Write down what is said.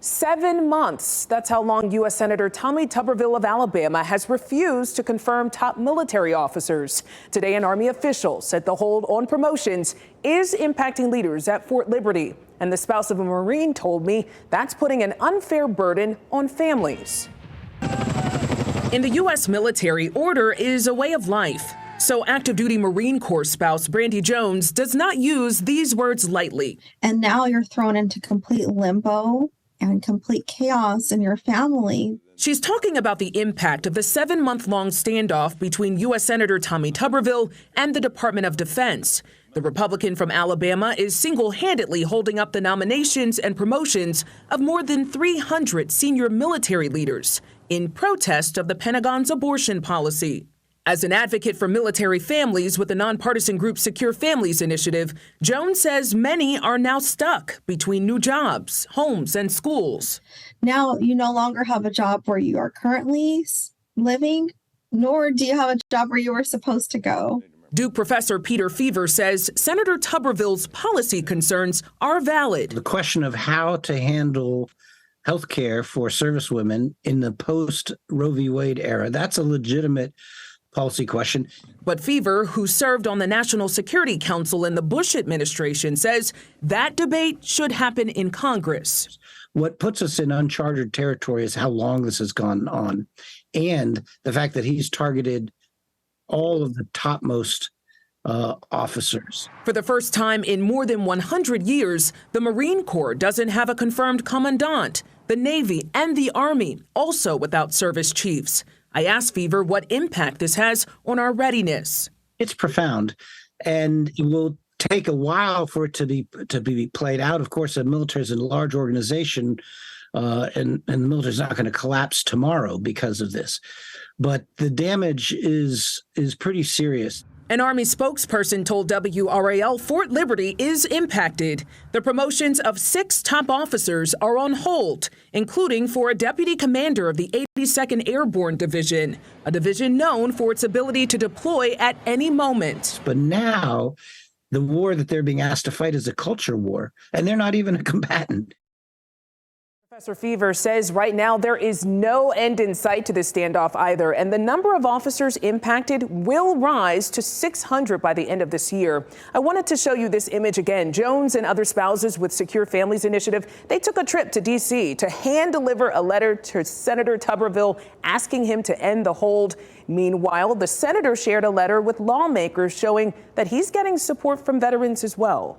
7 months. That's how long U.S. Senator Tommy Tuberville of Alabama has refused to confirm top military officers. Today, an Army official said the hold on promotions is impacting leaders at Fort Liberty. And the spouse of a Marine told me that's putting an unfair burden on families. In the U.S. military, order is a way of life. So active duty Marine Corps spouse Brandy Jones does not use these words lightly. And now you're thrown into complete limbo and complete chaos in your family. She's talking about the impact of the 7-month-long standoff between U.S. Senator Tommy Tuberville and the Department of Defense. The Republican from Alabama is single-handedly holding up the nominations and promotions of more than 300 senior military leaders in protest of the Pentagon's abortion policy. As an advocate for military families with the nonpartisan group Secure Families Initiative, Jones says many are now stuck between new jobs, homes, and schools. Now you no longer have a job where you are currently living, nor do you have a job where you were supposed to go. Duke professor Peter Fever says Senator Tuberville's policy concerns are valid. The question of how to handle health care for servicewomen in the post-Roe v. Wade era, that's a legitimate policy question. But Fever, who served on the National Security Council in the Bush administration, says that debate should happen in Congress. What puts us in uncharted territory is how long this has gone on, and the fact that he's targeted all of the topmost officers. For the first time in more than 100 years, the Marine Corps doesn't have a confirmed commandant. The Navy and the Army also without service chiefs. I asked Fever what impact this has on our readiness. It's profound, and it will take a while for it to be played out. Of course, the military is a large organization, and the military is not going to collapse tomorrow because of this. But the damage is pretty serious. An Army spokesperson told WRAL Fort Liberty is impacted. The promotions of 6 top officers are on hold, including for a deputy commander of the 82nd Airborne Division, a division known for its ability to deploy at any moment. But now the war that they're being asked to fight is a culture war, and they're not even a combatant. Professor Fever says right now there is no end in sight to this standoff either, and the number of officers impacted will rise to 600 by the end of this year. I wanted to show you this image again. Jones and other spouses with Secure Families Initiative, they took a trip to D.C. to hand deliver a letter to Senator Tuberville asking him to end the hold. Meanwhile, the senator shared a letter with lawmakers showing that he's getting support from veterans as well.